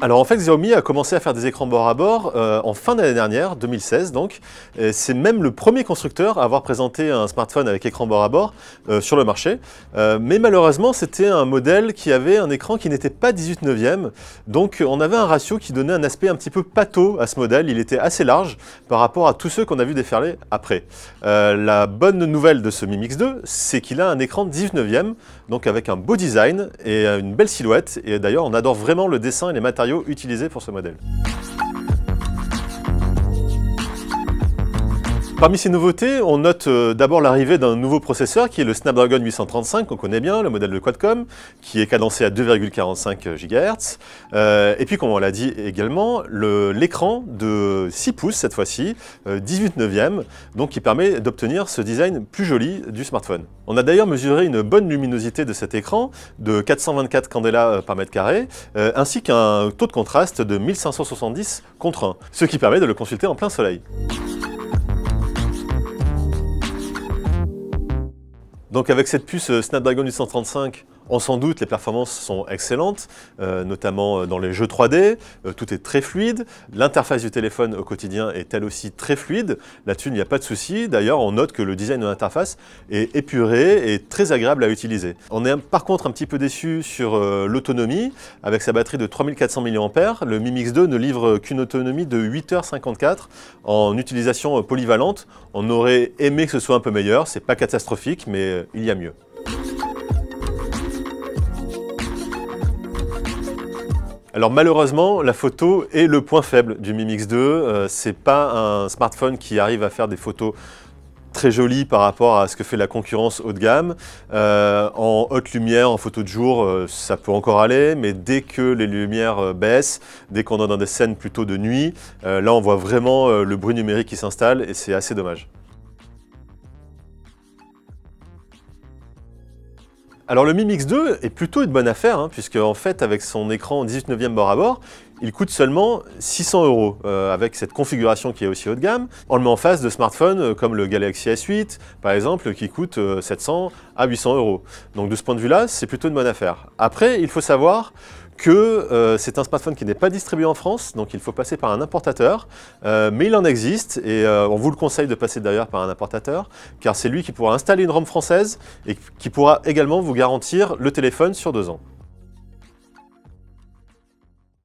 Alors en fait, Xiaomi a commencé à faire des écrans bord à bord en fin d'année dernière, 2016 donc. C'est même le premier constructeur à avoir présenté un smartphone avec écran bord à bord sur le marché. Mais malheureusement, c'était un modèle qui avait un écran qui n'était pas 18/9. Donc on avait un ratio qui donnait un aspect un petit peu pâteau à ce modèle. Il était assez large par rapport à tous ceux qu'on a vu déferler après. La bonne nouvelle de ce Mi Mix 2, c'est qu'il a un écran 18/9, donc avec un beau design et une belle silhouette. Et d'ailleurs, on adore vraiment le dessin et les matériaux utilisés pour ce modèle. Parmi ces nouveautés, on note d'abord l'arrivée d'un nouveau processeur qui est le Snapdragon 835 qu'on connaît bien, le modèle de Qualcomm, qui est cadencé à 2,45 GHz. Et puis, comme on l'a dit également, l'écran de 6 pouces cette fois-ci, 18/9, donc qui permet d'obtenir ce design plus joli du smartphone. On a d'ailleurs mesuré une bonne luminosité de cet écran de 424 candela par mètre carré, ainsi qu'un taux de contraste de 1570 contre 1, ce qui permet de le consulter en plein soleil. Donc avec cette puce Snapdragon 835, on s'en doute, les performances sont excellentes, notamment dans les jeux 3D, tout est très fluide. L'interface du téléphone au quotidien est elle aussi très fluide, là-dessus il n'y a pas de souci. D'ailleurs, on note que le design de l'interface est épuré et très agréable à utiliser. On est par contre un petit peu déçu sur l'autonomie. Avec sa batterie de 3400 mAh, le Mi Mix 2 ne livre qu'une autonomie de 8h54 en utilisation polyvalente. On aurait aimé que ce soit un peu meilleur, c'est pas catastrophique, mais il y a mieux. Alors malheureusement, la photo est le point faible du Mi Mix 2. C'est pas un smartphone qui arrive à faire des photos très jolies par rapport à ce que fait la concurrence haut de gamme. En haute lumière, en photo de jour, ça peut encore aller, mais dès que les lumières baissent, dès qu'on est dans des scènes plutôt de nuit, là on voit vraiment le bruit numérique qui s'installe et c'est assez dommage. Alors le Mi Mix 2 est plutôt une bonne affaire, puisque en fait avec son écran 18/9 bord à bord, il coûte seulement 600 €, avec cette configuration qui est aussi haut de gamme. On le met en face de smartphones comme le Galaxy S8 par exemple, qui coûte 700 à 800 €. Donc de ce point de vue-là, c'est plutôt une bonne affaire. Après, il faut savoir que c'est un smartphone qui n'est pas distribué en France, donc il faut passer par un importateur, mais il en existe et on vous le conseille de passer d'ailleurs par un importateur, car c'est lui qui pourra installer une ROM française et qui pourra également vous garantir le téléphone sur 2 ans.